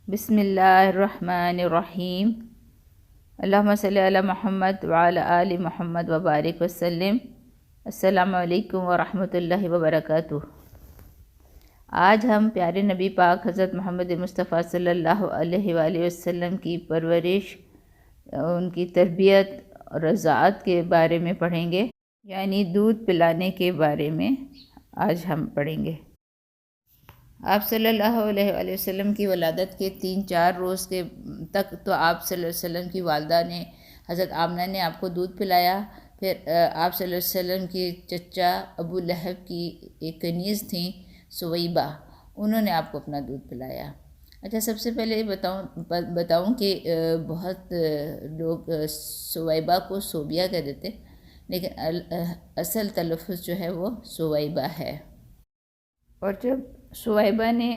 بسم اللہ الرحمن الرحیم۔ اللہم صلی علی محمد وعلی آل محمد وبارک وسلم۔ السلام علیکم ورحمۃ اللہ وبرکاتہ۔ آج ہم پیارے نبی پاک حضرت محمد مصطفیٰ صلی اللہ علیہ وآلہ وسلم کی پرورش، ان کی تربیت اور رضاعت کے بارے میں پڑھیں گے، یعنی دودھ پلانے کے بارے میں آج ہم پڑھیں گے۔ آپ صلی اللہ علیہ وآلہ وسلم کی ولادت کے 3-4 روز کے تک تو آپ صلی اللہ علیہ وسلم کی والدہ نے، حضرت آمنہ نے آپ کو دودھ پلایا۔ پھر آپ صلی اللہ علیہ وسلم کے چچا ابو لہب کی ایک کنیز تھیں سویبہ، انہوں نے آپ کو اپنا دودھ پلایا۔ اچھا، سب سے پہلے یہ بتاؤں کہ بہت لوگ سویبہ کو صوبیہ کہہ دیتے، لیکن اصل تلفظ جو ہے وہ سویبہ ہے۔ اور جب سویبہ نے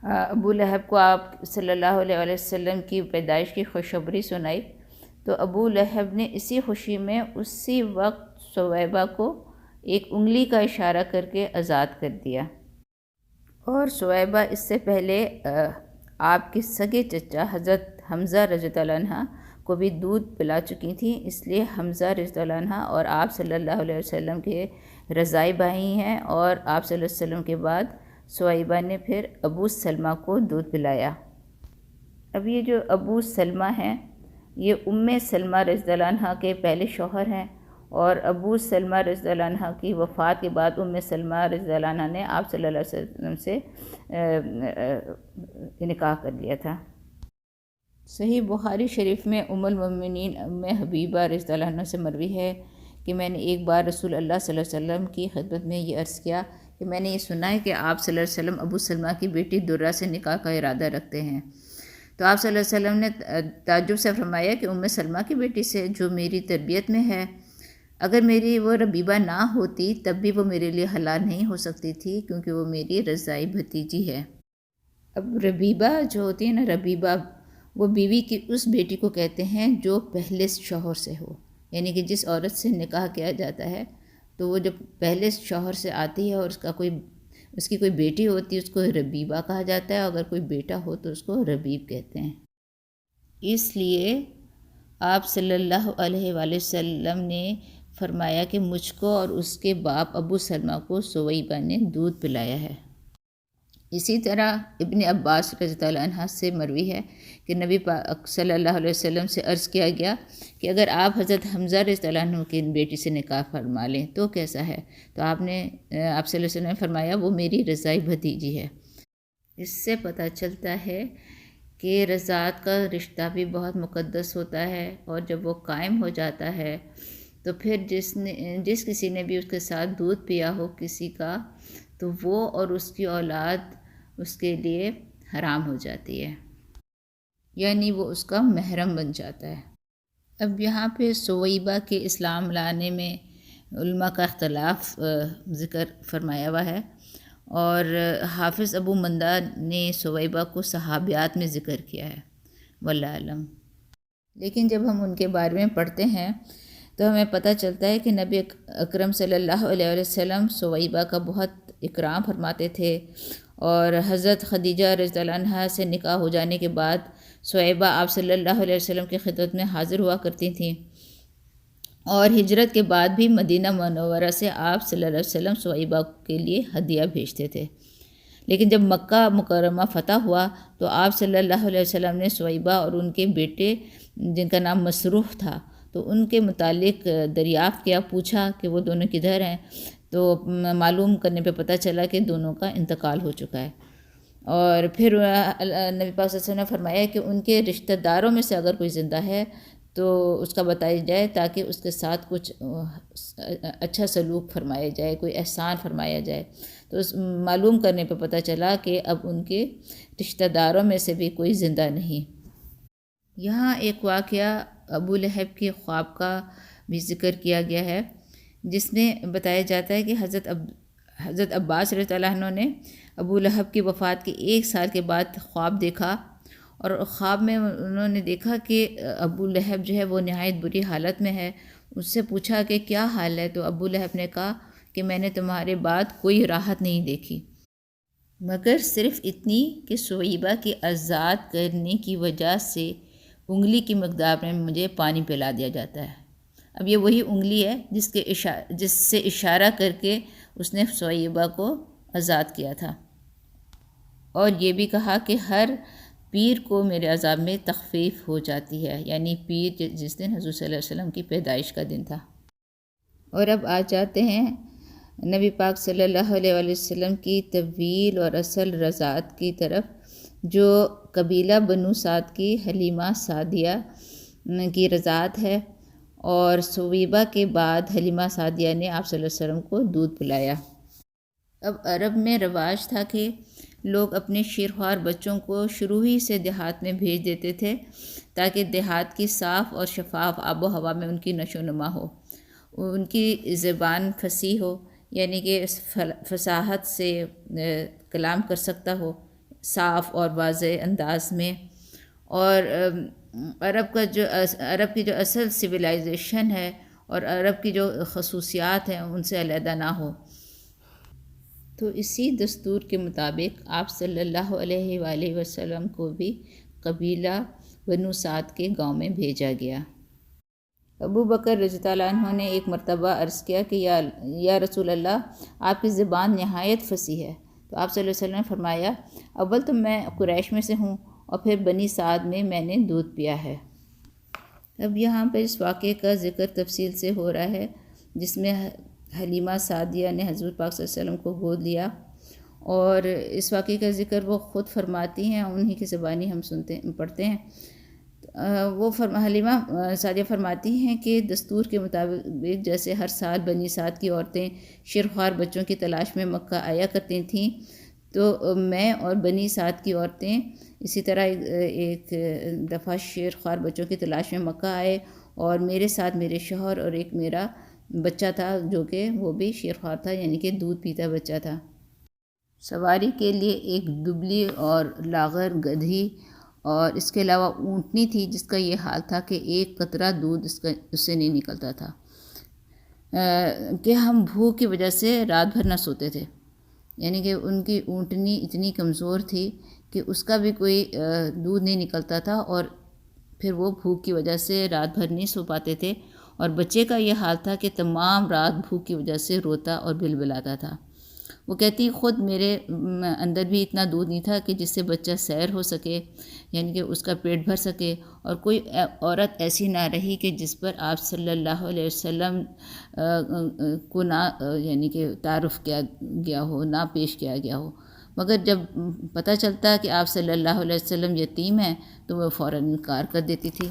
ابو لہب کو آپ صلی اللہ علیہ وآلہ وسلم کی پیدائش کی خوشخبری سنائی، تو ابو لہب نے اسی خوشی میں اسی وقت سویبہ کو ایک انگلی کا اشارہ کر کے آزاد کر دیا۔ اور سویبہ اس سے پہلے آپ کے سگے چچا حضرت حمزہ رضی اللہ عنہ کو بھی دودھ پلا چکی تھیں، اس لیے حمزہ رضی اللہ عنہ اور آپ صلی اللہ علیہ وسلم کے رضاعی بھائی ہیں، اور آپ صلی اللہ علیہ وسلم کے بعد سویبہ نے پھر ابو سلمہ کو دودھ پلایا۔ اب یہ جو ابو سلمہ ہیں، یہ سلمہ رضی اللہ عنہ کے پہلے شوہر ہیں، اور ابو سلمہ رضی اللہ عنہ کی وفات کے بعد سلمہ رضی اللہ عنہ نے آپ صلی اللہ علیہ وسلم سے نکاح کر لیا تھا۔ صحیح بخاری شریف میں المؤمنین حبیبہ رضی اللہ عنہ سے مروی ہے کہ میں نے ایک بار رسول اللہ صلی اللہ علیہ وسلم کی خدمت میں یہ عرض کیا کہ میں نے یہ سنا ہے کہ آپ صلی اللہ علیہ وسلم ابو سلمہ کی بیٹی درہ سے نکاح کا ارادہ رکھتے ہیں۔ تو آپ صلی اللہ علیہ وسلم نے تعجب سے فرمایا کہ سلمہ کی بیٹی سے، جو میری تربیت میں ہے، اگر میری وہ ربیبہ نہ ہوتی تب بھی وہ میرے لیے حلال نہیں ہو سکتی تھی، کیونکہ وہ میری رضاعی بھتیجی ہے۔ اب ربیبہ جو ہوتی ہے نا، ربیبہ وہ بیوی کی اس بیٹی کو کہتے ہیں جو پہلے شوہر سے ہو، یعنی کہ جس عورت سے نکاح کیا جاتا ہے تو وہ جب پہلے شوہر سے آتی ہے اور اس کی کوئی بیٹی ہوتی ہے، اس کو ربیبہ کہا جاتا ہے، اور اگر کوئی بیٹا ہو تو اس کو ربیب کہتے ہیں۔ اس لیے آپ صلی اللہ علیہ وآلہ وسلم نے فرمایا کہ مجھ کو اور اس کے باپ ابو سلمہ کو سویبہ نے دودھ پلایا ہے۔ اسی طرح ابن عباس رضی اللہ عنہ سے مروی ہے کہ نبی پاک صلی اللہ علیہ وسلم سے عرض کیا گیا کہ اگر آپ حضرت حمزہ رضی اللہ عنہ کی بیٹی سے نکاح فرما لیں تو کیسا ہے؟ تو آپ صلی اللہ علیہ وسلم نے فرمایا وہ میری رضاعی بھتیجی ہے۔ اس سے پتہ چلتا ہے کہ رضاعت کا رشتہ بھی بہت مقدس ہوتا ہے، اور جب وہ قائم ہو جاتا ہے تو پھر جس کسی نے بھی اس کے ساتھ دودھ پیا ہو کسی کا، تو وہ اور اس کی اولاد اس کے لیے حرام ہو جاتی ہے، یعنی وہ اس کا محرم بن جاتا ہے۔ اب یہاں پہ سویبہ کے اسلام لانے میں علماء کا اختلاف ذکر فرمایا ہوا ہے، اور حافظ ابو مندہ نے سویبہ کو صحابیات میں ذکر کیا ہے، واللہ اعلم۔ لیکن جب ہم ان کے بارے میں پڑھتے ہیں تو ہمیں پتہ چلتا ہے کہ نبی اکرم صلی اللہ علیہ وسلم سویبہ کا بہت اکرام فرماتے تھے، اور حضرت خدیجہ رضی اللہ عنہا سے نکاح ہو جانے کے بعد سویبہ آپ صلی اللہ علیہ وسلم کی خدمت میں حاضر ہوا کرتی تھیں، اور ہجرت کے بعد بھی مدینہ منورہ سے آپ صلی اللہ علیہ وسلم سویبہ کے لیے ہدیہ بھیجتے تھے۔ لیکن جب مکہ مکرمہ فتح ہوا تو آپ صلی اللہ علیہ وسلم نے سویبہ اور ان کے بیٹے جن کا نام مسروح تھا، تو ان کے متعلق دریافت کیا، پوچھا کہ وہ دونوں کدھر ہیں، تو معلوم کرنے پہ پتہ چلا کہ دونوں کا انتقال ہو چکا ہے۔ اور پھر نبی پاک صلی اللہ علیہ وسلم نے فرمایا کہ ان کے رشتہ داروں میں سے اگر کوئی زندہ ہے تو اس کا بتایا جائے، تاکہ اس کے ساتھ کچھ اچھا سلوک فرمایا جائے، کوئی احسان فرمایا جائے۔ تو معلوم کرنے پہ پتہ چلا کہ اب ان کے رشتہ داروں میں سے بھی کوئی زندہ نہیں۔ یہاں ایک واقعہ ابو لہب کے خواب کا بھی ذکر کیا گیا ہے، جس میں بتایا جاتا ہے کہ حضرت عباس رضی اللہ عنہ نے ابو لہب کی وفات کے 1 سال کے بعد خواب دیکھا، اور خواب میں انہوں نے دیکھا کہ ابو لہب جو ہے وہ نہایت بری حالت میں ہے۔ اس سے پوچھا کہ کیا حال ہے؟ تو ابو لہب نے کہا کہ میں نے تمہارے بعد کوئی راحت نہیں دیکھی۔ مگر صرف اتنی کہ سویبہ کے آزاد کرنے کی وجہ سے انگلی کی مقدار میں مجھے پانی پلا دیا جاتا ہے۔ اب یہ وہی انگلی ہے جس سے اشارہ کر کے اس نے سویبہ کو آزاد کیا تھا، اور یہ بھی کہا کہ ہر پیر کو میرے عذاب میں تخفیف ہو جاتی ہے، یعنی پیر جس دن حضور صلی اللہ علیہ وسلم کی پیدائش کا دن تھا۔ اور اب آ جاتے ہیں نبی پاک صلی اللہ علیہ وآلہ وسلم کی طویل اور اصل رضاعت کی طرف، جو قبیلہ بنو سعد کی حلیمہ سعدیہ کی رضاعت ہے، اور سویبہ کے بعد حلیمہ سعدیہ نے آپ صلی اللہ علیہ وسلم کو دودھ پلایا۔ اب عرب میں رواج تھا کہ لوگ اپنے شیرخوار بچوں کو شروع ہی سے دیہات میں بھیج دیتے تھے تاکہ دیہات کی صاف اور شفاف آب و ہوا میں ان کی نشو و نما ہو، ان کی زبان فصیح ہو، یعنی کہ فصاحت سے کلام کر سکتا ہو صاف اور واضح انداز میں، اور عرب کی جو اصل سویلائزیشن ہے اور عرب کی جو خصوصیات ہیں ان سے علیحدہ نہ ہو۔ تو اسی دستور کے مطابق آپ صلی اللہ علیہ وآلہ وسلم کو بھی قبیلہ بنو سعد کے گاؤں میں بھیجا گیا۔ ابو بکر رضی اللہ عنہ نے ایک مرتبہ عرض کیا کہ یا رسول اللہ، آپ کی زبان نہایت فصیح ہے۔ تو آپ صلی اللہ علیہ وسلم نے فرمایا، اول تو میں قریش میں سے ہوں، اور پھر بنی سعد میں نے دودھ پیا ہے۔ اب یہاں پر اس واقعے کا ذکر تفصیل سے ہو رہا ہے جس میں حلیمہ سعدیہ نے حضور پاک صلی اللہ علیہ وسلم کو گود لیا، اور اس واقعے کا ذکر وہ خود فرماتی ہیں، انہی کی زبانی ہم پڑھتے ہیں۔ وہ حلیمہ سعدیہ فرماتی ہیں کہ دستور کے مطابق جیسے ہر سال بنی سعد کی عورتیں شیرخوار بچوں کی تلاش میں مکہ آیا کرتی تھیں، تو میں اور بنی سعد کی عورتیں اسی طرح ایک دفعہ شیرخوار بچوں کی تلاش میں مکہ آئے، اور میرے ساتھ میرے شوہر اور ایک میرا بچہ تھا جو کہ وہ بھی شیرخوار تھا، یعنی کہ دودھ پیتا بچہ تھا۔ سواری کے لیے ایک دبلی اور لاغر گدھی اور اس کے علاوہ اونٹنی تھی جس کا یہ حال تھا کہ ایک قطرہ دودھ اس سے نہیں نکلتا تھا، کہ ہم بھوک کی وجہ سے رات بھر نہ سوتے تھے، یعنی کہ ان کی اونٹنی اتنی کمزور تھی کہ اس کا بھی کوئی دودھ نہیں نکلتا تھا، اور پھر وہ بھوک کی وجہ سے رات بھر نہیں سو پاتے تھے، اور بچے کا یہ حال تھا کہ تمام رات بھوک کی وجہ سے روتا اور بلبلاتا تھا۔ وہ کہتی خود میرے اندر بھی اتنا دودھ نہیں تھا کہ جس سے بچہ سیر ہو سکے، یعنی کہ اس کا پیٹ بھر سکے، اور کوئی عورت ایسی نہ رہی کہ جس پر آپ صلی اللہ علیہ وسلم کو نہ یعنی کہ تعارف کیا گیا ہو، نہ پیش کیا گیا ہو۔ مگر جب پتہ چلتا کہ آپ صلی اللہ علیہ وسلم یتیم ہیں تو وہ فوراً انکار کر دیتی تھی،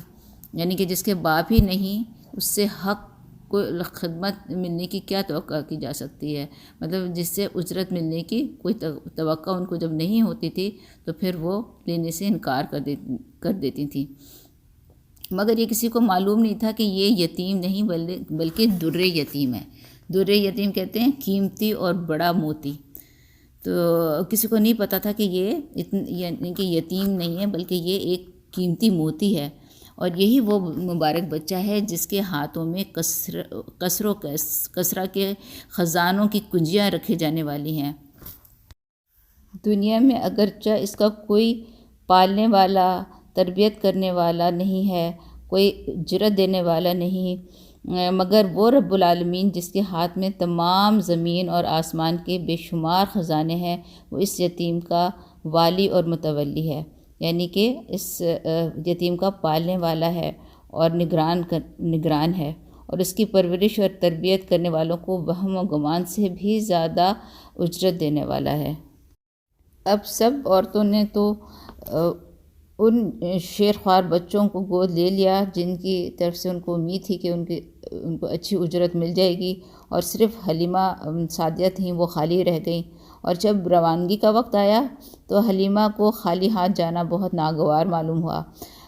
یعنی کہ جس کے باپ ہی نہیں اس سے حق کو خدمت ملنے کی کیا توقع کی جا سکتی ہے، مطلب جس سے اجرت ملنے کی کوئی توقع ان کو جب نہیں ہوتی تھی تو پھر وہ لینے سے انکار کر دیتی تھیں۔ مگر یہ کسی کو معلوم نہیں تھا کہ یہ یتیم نہیں بلکہ در یتیم ہے۔ در یتیم کہتے ہیں قیمتی اور بڑا موتی۔ تو کسی کو نہیں پتہ تھا کہ یہ یعنی کہ یتیم نہیں ہے بلکہ یہ ایک قیمتی موتی ہے، اور یہی وہ مبارک بچہ ہے جس کے ہاتھوں میں کسرا کے خزانوں کی کنجیاں رکھے جانے والی ہیں۔ دنیا میں اگرچہ اس کا کوئی پالنے والا، تربیت کرنے والا نہیں ہے، کوئی جرت دینے والا نہیں، مگر وہ رب العالمین جس کے ہاتھ میں تمام زمین اور آسمان کے بے شمار خزانے ہیں، وہ اس یتیم کا والی اور متولی ہے، یعنی کہ اس یتیم کا پالنے والا ہے اور نگران ہے، اور اس کی پرورش اور تربیت کرنے والوں کو وہم و گمان سے بھی زیادہ اجرت دینے والا ہے۔ اب سب عورتوں نے تو ان شیرخوار بچوں کو گود لے لیا جن کی طرف سے ان کو امید تھی کہ ان کو اچھی اجرت مل جائے گی، اور صرف حلیمہ سعدیہ تھیں وہ خالی رہ گئیں، اور جب روانگی کا وقت آیا تو حلیمہ کو خالی ہاتھ جانا بہت ناگوار معلوم ہوا۔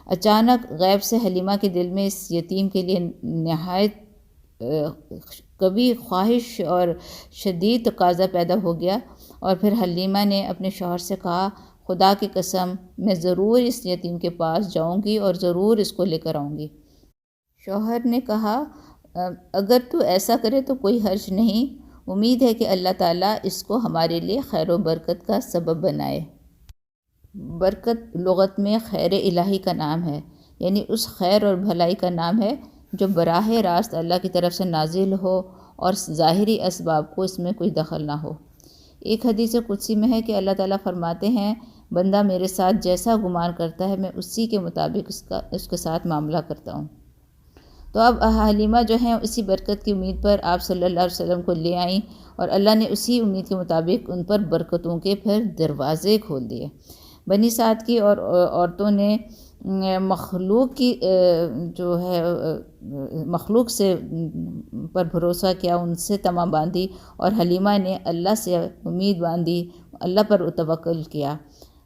اچانک غیب سے حلیمہ کے دل میں اس یتیم کے لیے نہایت قوی خواہش اور شدید تقاضا پیدا ہو گیا، اور پھر حلیمہ نے اپنے شوہر سے کہا، خدا کی قسم میں ضرور اس یتیم کے پاس جاؤں گی اور ضرور اس کو لے کر آؤں گی۔ شوہر نے کہا، اگر تو ایسا کرے تو کوئی حرج نہیں، امید ہے کہ اللہ تعالیٰ اس کو ہمارے لیے خیر و برکت کا سبب بنائے۔ برکت لغت میں خیر الہی کا نام ہے، یعنی اس خیر اور بھلائی کا نام ہے جو براہ راست اللہ کی طرف سے نازل ہو اور ظاہری اسباب کو اس میں کوئی دخل نہ ہو۔ ایک حدیث قدسی میں ہے کہ اللہ تعالیٰ فرماتے ہیں، بندہ میرے ساتھ جیسا گمان کرتا ہے میں اسی کے مطابق اس کے ساتھ معاملہ کرتا ہوں۔ تو اب حلیمہ جو ہیں اسی برکت کی امید پر آپ صلی اللہ علیہ وسلم کو لے آئیں، اور اللہ نے اسی امید کے مطابق ان پر برکتوں کے پھر دروازے کھول دیے۔ بنی سعد کی اور عورتوں نے مخلوق کی جو ہے مخلوق سے پر بھروسہ کیا، ان سے تما باندھی، اور حلیمہ نے اللہ سے امید باندھی، اللہ پر توکل کیا۔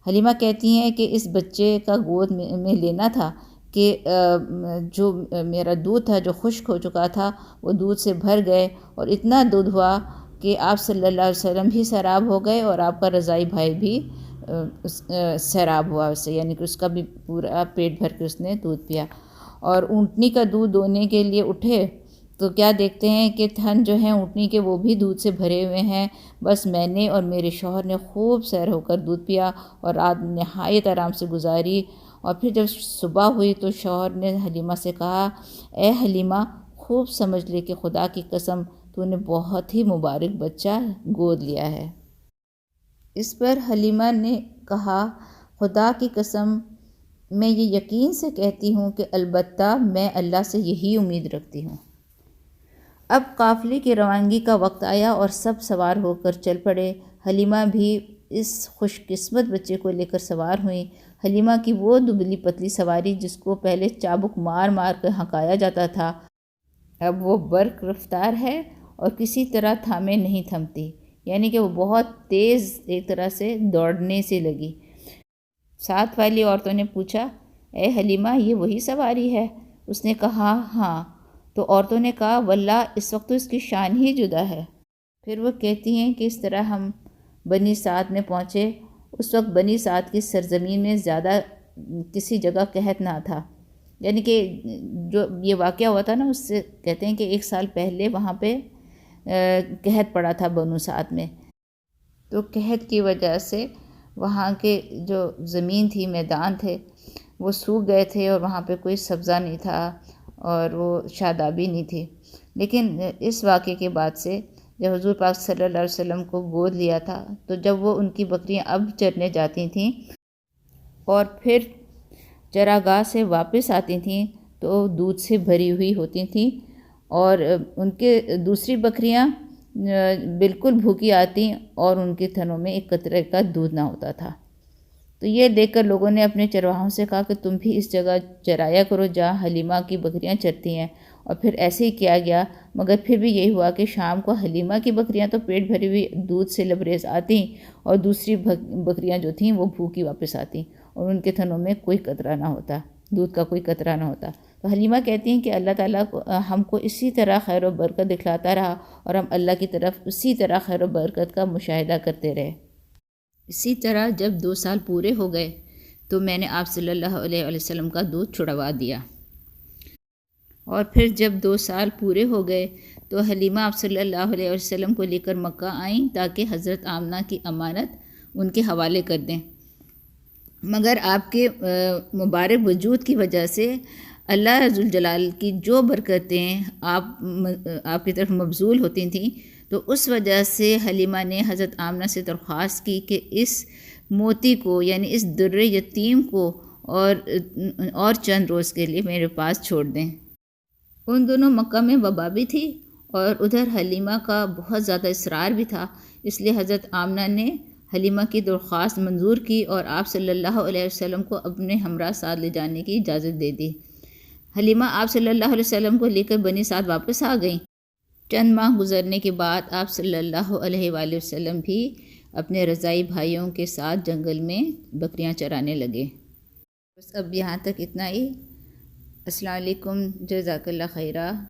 حلیمہ کہتی ہیں کہ اس بچے کا گود میں لینا تھا کہ جو میرا دودھ تھا جو خشک ہو چکا تھا وہ دودھ سے بھر گئے، اور اتنا دودھ ہوا کہ آپ صلی اللہ علیہ وسلم بھی سیراب ہو گئے اور آپ کا رضائی بھائی بھی سیراب ہوا اس سے، یعنی کہ اس کا بھی پورا پیٹ بھر کے اس نے دودھ پیا۔ اور اونٹنی کا دودھ دونے کے لیے اٹھے تو کیا دیکھتے ہیں کہ تھن جو ہیں اونٹنی کے وہ بھی دودھ سے بھرے ہوئے ہیں۔ بس میں نے اور میرے شوہر نے خوب سیر ہو کر دودھ پیا اور رات نہایت آرام سے گزاری۔ اور پھر جب صبح ہوئی تو شوہر نے حلیمہ سے کہا، اے حلیمہ، خوب سمجھ لے کہ خدا کی قسم تو نے بہت ہی مبارک بچہ گود لیا ہے۔ اس پر حلیمہ نے کہا، خدا کی قسم میں یہ یقین سے کہتی ہوں کہ البتہ میں اللہ سے یہی امید رکھتی ہوں۔ اب قافلے کی روانگی کا وقت آیا اور سب سوار ہو کر چل پڑے۔ حلیمہ بھی اس خوش قسمت بچے کو لے کر سوار ہوئیں۔ حلیمہ کی وہ دبلی پتلی سواری جس کو پہلے چابک مار مار کر ہنکایا جاتا تھا، اب وہ برق رفتار ہے اور کسی طرح تھامے نہیں تھمتی، یعنی کہ وہ بہت تیز ایک طرح سے دوڑنے سے لگی۔ ساتھ والی عورتوں نے پوچھا، اے حلیمہ، یہ وہی سواری ہے؟ اس نے کہا، ہاں۔ تو عورتوں نے کہا، واللہ اس وقت تو اس کی شان ہی جدا ہے۔ پھر وہ کہتی ہیں کہ اس طرح ہم بنی سعد میں پہنچے۔ اس وقت بنی سعد کی سرزمین میں زیادہ کسی جگہ قحط نہ تھا، یعنی کہ جو یہ واقعہ ہوا تھا نا، اس سے کہتے ہیں کہ 1 سال پہلے وہاں پہ قحط پڑا تھا بنو سعد میں۔ تو قحط کی وجہ سے وہاں کے جو زمین تھی، میدان تھے، وہ سوکھ گئے تھے اور وہاں پہ کوئی سبزہ نہیں تھا اور وہ شادابی نہیں تھی۔ لیکن اس واقعے کے بعد سے جب حضور پاک صلی اللہ علیہ وسلم کو گود لیا تھا تو جب وہ ان کی بکریاں اب چرنے جاتی تھیں اور پھر چراگاہ سے واپس آتی تھیں تو دودھ سے بھری ہوئی ہوتی تھیں، اور ان کے دوسری بکریاں بالکل بھوکی آتی اور ان کے تھنوں میں ایک قطرے کا دودھ نہ ہوتا تھا۔ تو یہ دیکھ کر لوگوں نے اپنے چرواہوں سے کہا کہ تم بھی اس جگہ چرایا کرو جہاں حلیمہ کی بکریاں چرتی ہیں، اور پھر ایسے ہی کیا گیا۔ مگر پھر بھی یہی ہوا کہ شام کو حلیمہ کی بکریاں تو پیٹ بھری ہوئی دودھ سے لبریز آتیں اور دوسری بکریاں جو تھیں وہ بھوکی واپس آتیں اور ان کے تھنوں میں کوئی قطرہ نہ ہوتا، دودھ کا کوئی قطرہ نہ ہوتا۔ تو حلیمہ کہتی ہیں کہ اللہ تعالیٰ ہم کو اسی طرح خیر و برکت دکھلاتا رہا اور ہم اللہ کی طرف اسی طرح خیر و برکت کا مشاہدہ کرتے رہے۔ اسی طرح جب 2 سال پورے ہو گئے تو میں نے آپ صلی اللہ علیہ وسلم کا دودھ چھڑوا دیا، اور پھر جب 2 سال پورے ہو گئے تو حلیمہ آپ صلی اللہ علیہ وسلم کو لے کر مکہ آئیں تاکہ حضرت آمنہ کی امانت ان کے حوالے کر دیں۔ مگر آپ کے مبارک وجود کی وجہ سے اللہ ذوالجلال کی جو برکتیں آپ کی طرف مبذول ہوتی تھیں، تو اس وجہ سے حلیمہ نے حضرت آمنہ سے درخواست کی کہ اس موتی کو، یعنی اس در یتیم کو اور چند روز کے لیے میرے پاس چھوڑ دیں۔ ان دونوں مکہ میں وبا بھی تھی اور ادھر حلیمہ کا بہت زیادہ اصرار بھی تھا، اس لیے حضرت آمنہ نے حلیمہ کی درخواست منظور کی اور آپ صلی اللہ علیہ وسلم کو اپنے ہمراہ ساتھ لے جانے کی اجازت دے دی۔ حلیمہ آپ صلی اللہ علیہ وسلم کو لے کر بنی سعد واپس آ گئیں۔ چند ماہ گزرنے کے بعد آپ صلی اللہ علیہ وآلہ وسلم بھی اپنے رضائی بھائیوں کے ساتھ جنگل میں بکریاں چرانے لگے۔ بس اب یہاں تک اتنا ہی۔ السلام علیکم، جزاک اللہ خیرہ۔